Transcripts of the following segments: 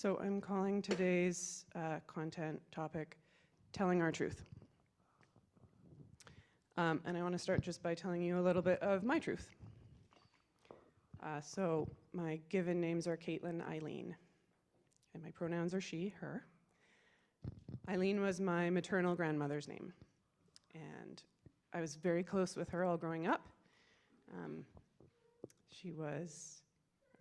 So I'm calling today's content topic, Telling Our Truth. And I want to start just by telling you a little bit of my truth. So my given names are Caitlin Eileen, and my pronouns are she, her. Eileen was my maternal grandmother's name, and I was very close with her all growing up. She was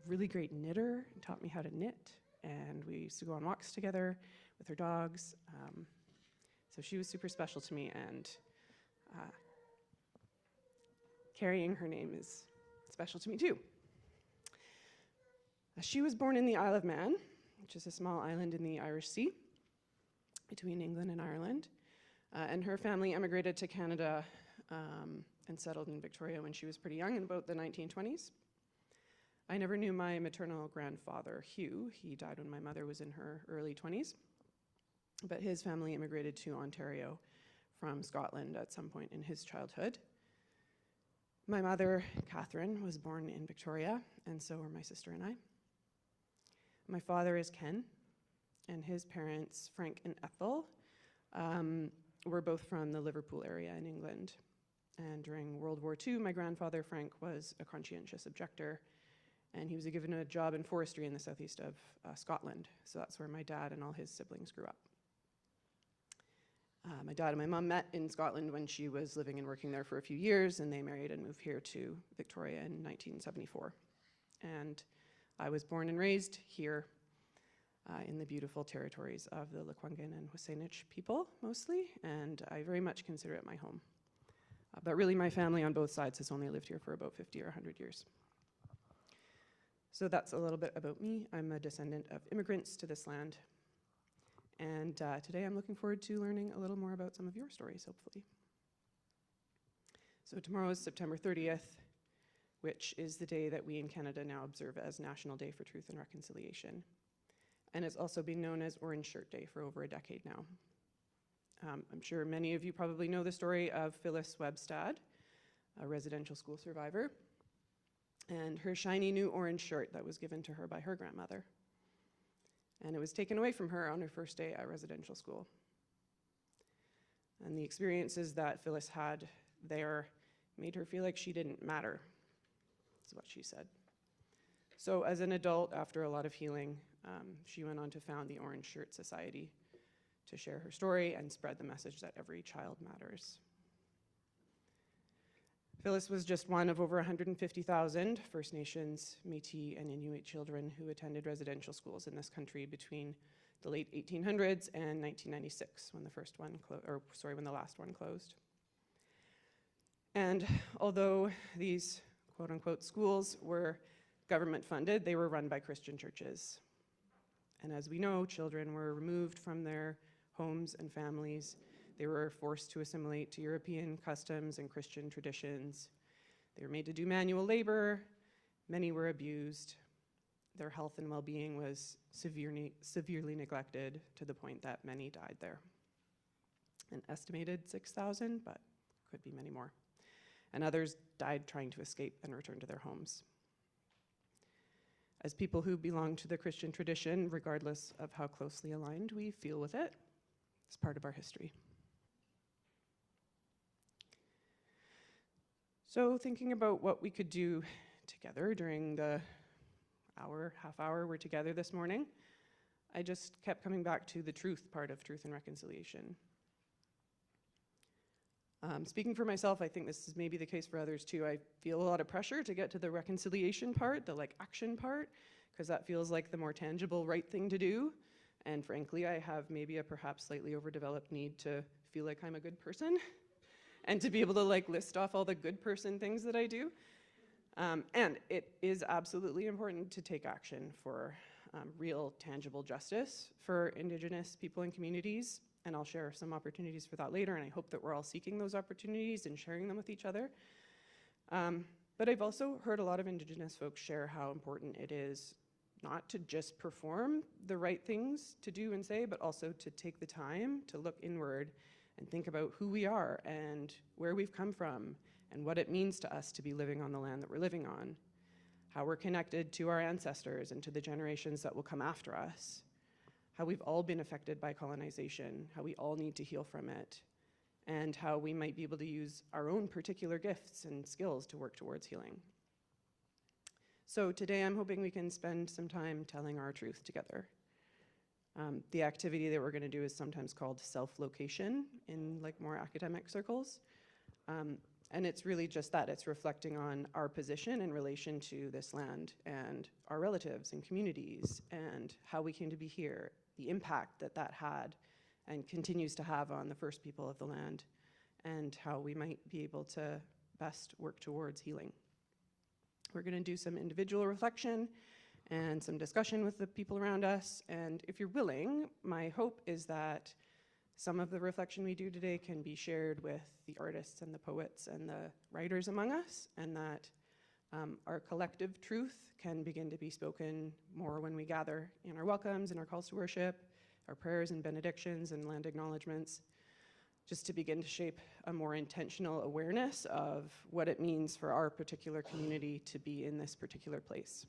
a really great knitter and taught me how to knit, and we used to go on walks together with her dogs. So she was super special to me, and carrying her name is special to me too. She was born in the Isle of Man, which is a small island in the Irish Sea between England and Ireland. And her family emigrated to Canada and settled in Victoria when she was pretty young, in about the 1920s. I never knew my maternal grandfather, Hugh. He died when my mother was in her early 20s. But his family immigrated to Ontario from Scotland at some point in his childhood. My mother, Catherine, was born in Victoria, and so were my sister and I. My father is Ken, and his parents, Frank and Ethel, were both from the Liverpool area in England. And during World War II, my grandfather, Frank, was a conscientious objector, and he was given a job in forestry in the southeast of Scotland. So that's where my dad and all his siblings grew up. My dad and my mom met in Scotland when she was living and working there for a few years, and they married and moved here to Victoria in 1974. And I was born and raised here in the beautiful territories of the Lekwungen and Husainich people, mostly, and I very much consider it my home. But really, my family on both sides has only lived here for about 50 or 100 years. So that's a little bit about me. I'm a descendant of immigrants to this land. And today I'm looking forward to learning a little more about some of your stories, hopefully. So tomorrow is September 30th, which is the day that we in Canada now observe as National Day for Truth and Reconciliation. And it's also been known as Orange Shirt Day for over a decade now. I'm sure many of you probably know the story of Phyllis Webstad, a residential school survivor, and her shiny new orange shirt that was given to her by her grandmother. And it was taken away from her on her first day at residential school. And the experiences that Phyllis had there made her feel like she didn't matter, is what she said. So as an adult, after a lot of healing, she went on to found the Orange Shirt Society to share her story and spread the message that every child matters. Phyllis was just one of over 150,000 First Nations, Métis, and Inuit children who attended residential schools in this country between the late 1800s and 1996, when when the last one closed. And although these quote-unquote schools were government funded, they were run by Christian churches. And as we know, children were removed from their homes and families. They were forced to assimilate to European customs and Christian traditions. They were made to do manual labor. Many were abused. Their health and well-being was severely neglected to the point that many died there. An estimated 6,000, but could be many more. And others died trying to escape and return to their homes. As people who belong to the Christian tradition, regardless of how closely aligned we feel with it, it's part of our history. So thinking about what we could do together during the half hour we're together this morning, I just kept coming back to the truth part of truth and reconciliation. Speaking for myself, I think this is maybe the case for others too. I feel a lot of pressure to get to the reconciliation part, the action part, because that feels like the more tangible right thing to do. And frankly, I have maybe a perhaps slightly overdeveloped need to feel like I'm a good person and to be able to list off all the good person things that I do. And it is absolutely important to take action for real tangible justice for Indigenous people and communities. And I'll share some opportunities for that later, and I hope that we're all seeking those opportunities and sharing them with each other. But I've also heard a lot of Indigenous folks share how important it is not to just perform the right things to do and say, but also to take the time to look inward and think about who we are and where we've come from and what it means to us to be living on the land that we're living on, how we're connected to our ancestors and to the generations that will come after us, how we've all been affected by colonization, how we all need to heal from it, and how we might be able to use our own particular gifts and skills to work towards healing. So today I'm hoping we can spend some time telling our truth together. The activity that we're going to do is sometimes called self-location in like more academic circles. And it's really just that. It's reflecting on our position in relation to this land and our relatives and communities and how we came to be here, the impact that that had and continues to have on the first people of the land, and how we might be able to best work towards healing. We're going to do some individual reflection and some discussion with the people around us. And if you're willing, my hope is that some of the reflection we do today can be shared with the artists and the poets and the writers among us, and that our collective truth can begin to be spoken more when we gather in our welcomes and our calls to worship, our prayers and benedictions and land acknowledgements, just to begin to shape a more intentional awareness of what it means for our particular community to be in this particular place.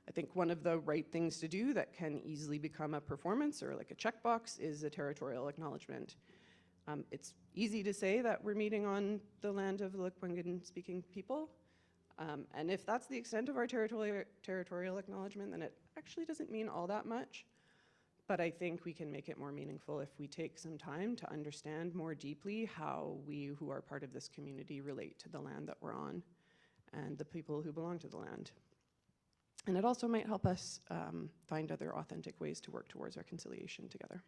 I think one of the right things to do that can easily become a performance or like a checkbox is a territorial acknowledgement. It's easy to say that we're meeting on the land of the Lekwungen speaking people. And if that's the extent of our territorial acknowledgement, then it actually doesn't mean all that much. But I think we can make it more meaningful if we take some time to understand more deeply how we who are part of this community relate to the land that we're on and the people who belong to the land. And it also might help us find other authentic ways to work towards reconciliation together.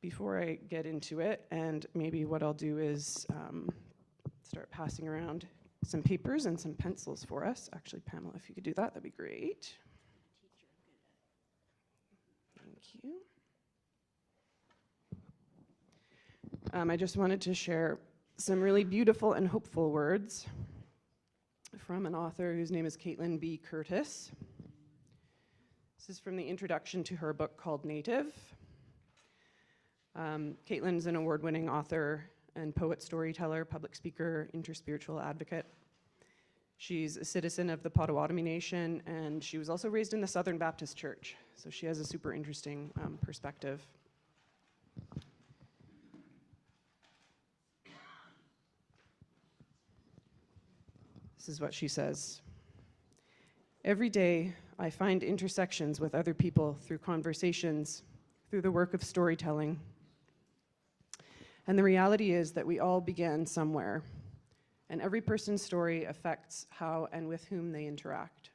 Before I get into it, and maybe what I'll do is start passing around some papers and some pencils for us. Actually, Pamela, if you could do that, that'd be great. Thank you. I just wanted to share some really beautiful and hopeful words from an author whose name is Caitlin B. Curtis. This is from the introduction to her book called Native. Caitlin's an award-winning author and poet, storyteller, public speaker, interspiritual advocate. She's a citizen of the Potawatomi Nation, and she was also raised in the Southern Baptist Church, so she has a super interesting perspective. This is what she says. Every day, I find intersections with other people through conversations, through the work of storytelling. And the reality is that we all began somewhere, and every person's story affects how and with whom they interact.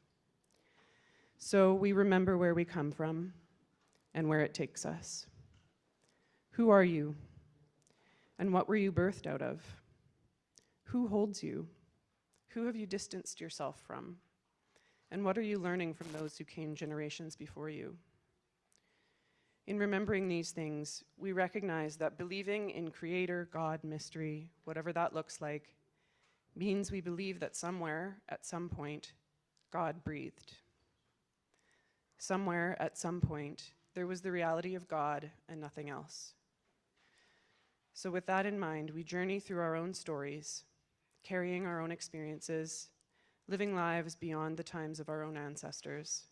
So we remember where we come from and where it takes us. Who are you? And what were you birthed out of? Who holds you? Who have you distanced yourself from? And what are you learning from those who came generations before you? In remembering these things, we recognize that believing in Creator, God, mystery, whatever that looks like, means we believe that somewhere, at some point, God breathed. Somewhere, at some point, there was the reality of God and nothing else. So with that in mind, we journey through our own stories, carrying our own experiences, living lives beyond the times of our own ancestors.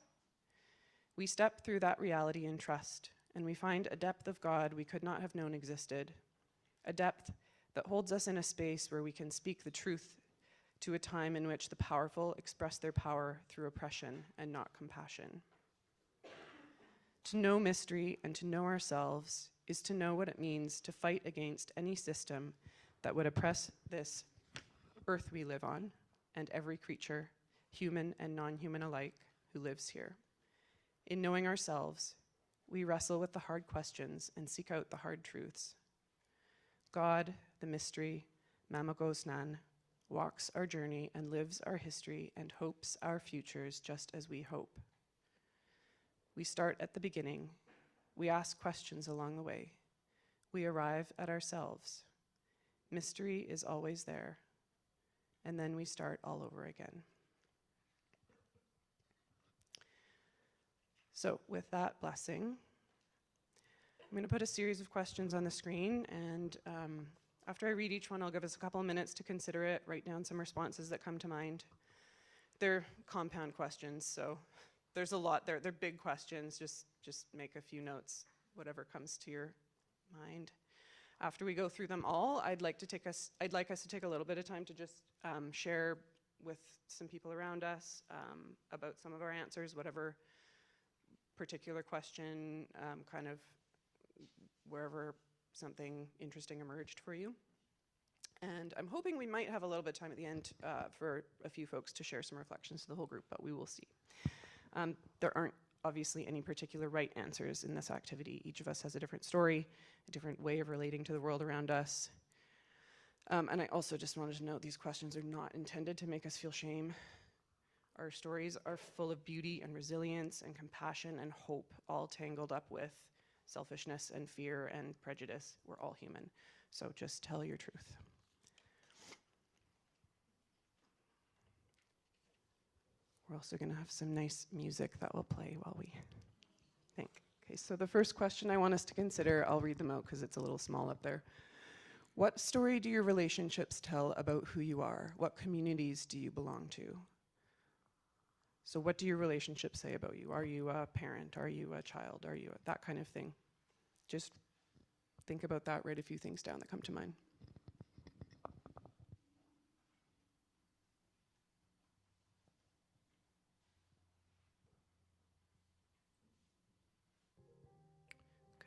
We step through that reality in trust, and we find a depth of God we could not have known existed, a depth that holds us in a space where we can speak the truth to a time in which the powerful express their power through oppression and not compassion. To know mystery and to know ourselves is to know what it means to fight against any system that would oppress this earth we live on and every creature, human and non-human alike, who lives here. In knowing ourselves, we wrestle with the hard questions and seek out the hard truths. God, the mystery, Mamagosnan, walks our journey and lives our history and hopes our futures just as we hope. We start at the beginning. We ask questions along the way. We arrive at ourselves. Mystery is always there. And then we start all over again. So with that blessing, I'm going to put a series of questions on the screen, and after I read each one, I'll give us a couple of minutes to consider it, write down some responses that come to mind. They're compound questions, so there's a lot there. They're big questions. Just make a few notes, whatever comes to your mind. After we go through them all, I'd like us to take a little bit of time to just share with some people around us about some of our answers, whatever particular question, kind of wherever something interesting emerged for you. And I'm hoping we might have a little bit of time at the end for a few folks to share some reflections to the whole group, but we will see. There aren't obviously any particular right answers in this activity. Each of us has a different story, a different way of relating to the world around us. And I also just wanted to note these questions are not intended to make us feel shame. Our stories are full of beauty and resilience and compassion and hope, all tangled up with selfishness and fear and prejudice. We're all human, so just tell your truth. We're also going to have some nice music that will play while we think. Okay, so the first question I want us to consider, I'll read them out because it's a little small up there. What story do your relationships tell about who you are? What communities do you belong to? So what do your relationships say about you? Are you a parent? Are you a child? Are you that kind of thing? Just think about that, write a few things down that come to mind.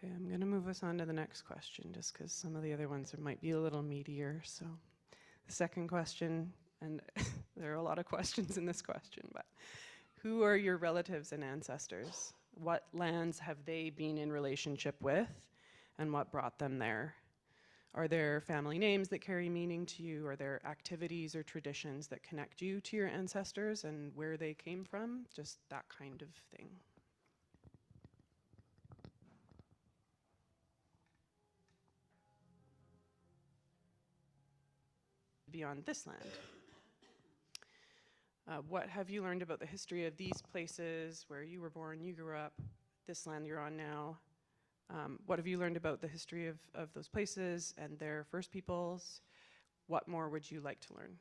Okay, I'm going to move us on to the next question just because some of the other ones might be a little meatier. So the second question, and there are a lot of questions in this question, but who are your relatives and ancestors? What lands have they been in relationship with and what brought them there? Are there family names that carry meaning to you? Are there activities or traditions that connect you to your ancestors and where they came from? Just that kind of thing. Beyond this land. What have you learned about the history of these places, where you were born, you grew up, this land you're on now? What have you learned about the history of those places and their first peoples? What more would you like to learn?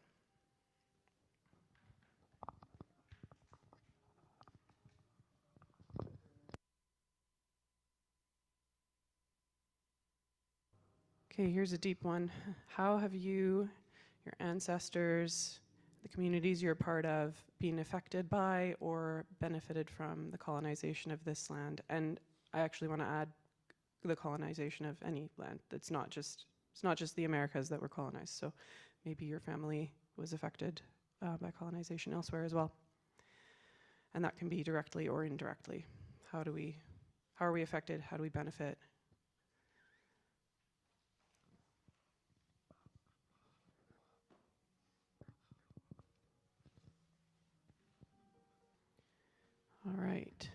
Okay, here's a deep one. How have you, your ancestors, the communities you're a part of, been affected by or benefited from the colonization of this land? And I actually want to add the colonization of any land. It's not just the Americas that were colonized. So maybe your family was affected by colonization elsewhere as well. And that can be directly or indirectly. How are we affected? How do we benefit? All right.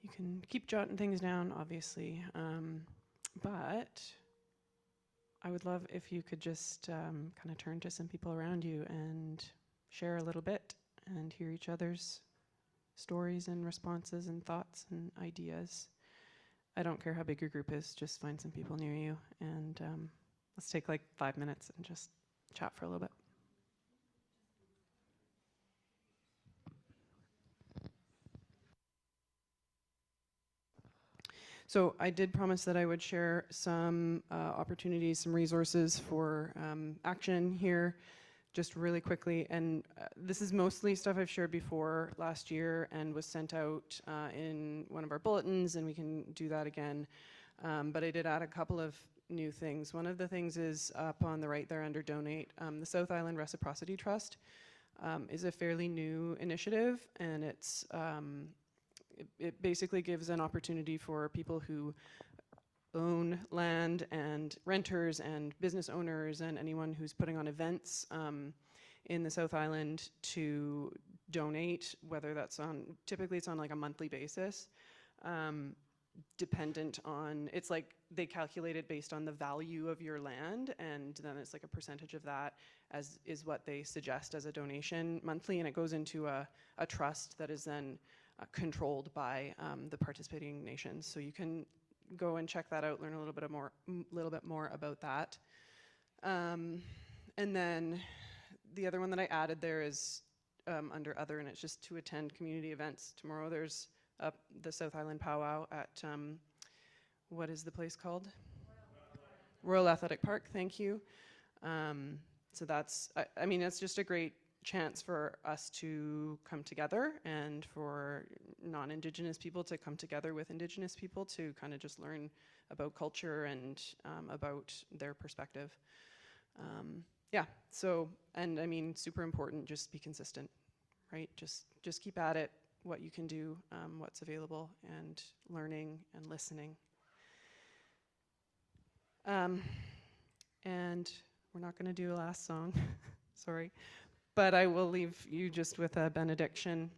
You can keep jotting things down, obviously, but I would love if you could just kind of turn to some people around you and share a little bit and hear each other's stories and responses and thoughts and ideas. I don't care how big your group is, just find some people near you and let's take like 5 minutes and just chat for a little bit. So I did promise that I would share some opportunities, some resources for action here, just really quickly. And this is mostly stuff I've shared before last year and was sent out in one of our bulletins, and we can do that again. But I did add a couple of new things. One of the things is up on the right there under Donate. The South Island Reciprocity Trust is a fairly new initiative, and it basically gives an opportunity for people who own land and renters and business owners and anyone who's putting on events in the South Island to donate, whether that's typically it's on like a monthly basis, dependent on, it's like they calculate it based on the value of your land, and then it's like a percentage of that as is what they suggest as a donation monthly, and it goes into a trust that is then controlled by the participating nations. So you can go and check that out, learn a little bit more about that. And then the other one that I added there is under other, and it's just to attend community events. Tomorrow there's the South Island Powwow at, what is the place called? Royal Athletic Park, thank you. So that's, I mean, it's just a great chance for us to come together and for non-Indigenous people to come together with Indigenous people to kind of just learn about culture and about their perspective. Yeah, so, and I mean, super important, just be consistent, right? Just keep at it, what you can do, what's available, and learning and listening. And we're not gonna do a last song, sorry, but I will leave you just with a benediction.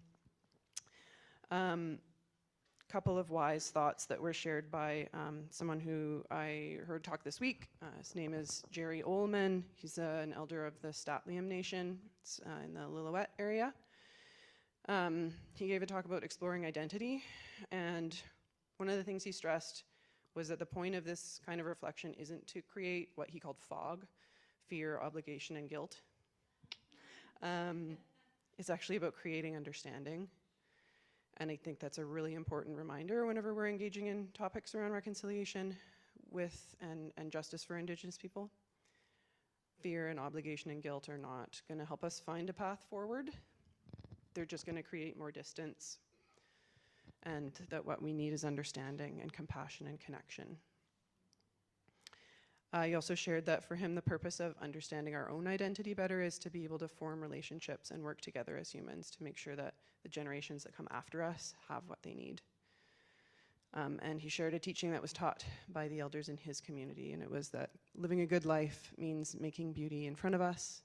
Couple of wise thoughts that were shared by someone who I heard talk this week. His name is Jerry Ullman. He's an elder of the Statliam Nation. It's in the Lillooet area. He gave a talk about exploring identity, and one of the things he stressed was that the point of this kind of reflection isn't to create what he called fog, fear, obligation, and guilt. It's actually about creating understanding. And I think that's a really important reminder whenever we're engaging in topics around reconciliation with and justice for Indigenous people. Fear and obligation and guilt are not going to help us find a path forward. They're just going to create more distance. And that what we need is understanding and compassion and connection. He also shared that for him, the purpose of understanding our own identity better is to be able to form relationships and work together as humans to make sure that the generations that come after us have what they need. And he shared a teaching that was taught by the elders in his community, and it was that living a good life means making beauty in front of us,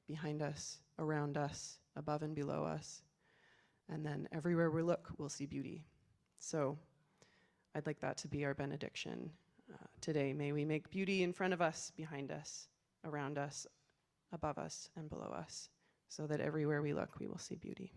behind us, around us, above and below us. And then everywhere we look, we'll see beauty. So I'd like that to be our benediction. Today, may we make beauty in front of us, behind us, around us, above us, and below us, so that everywhere we look, we will see beauty.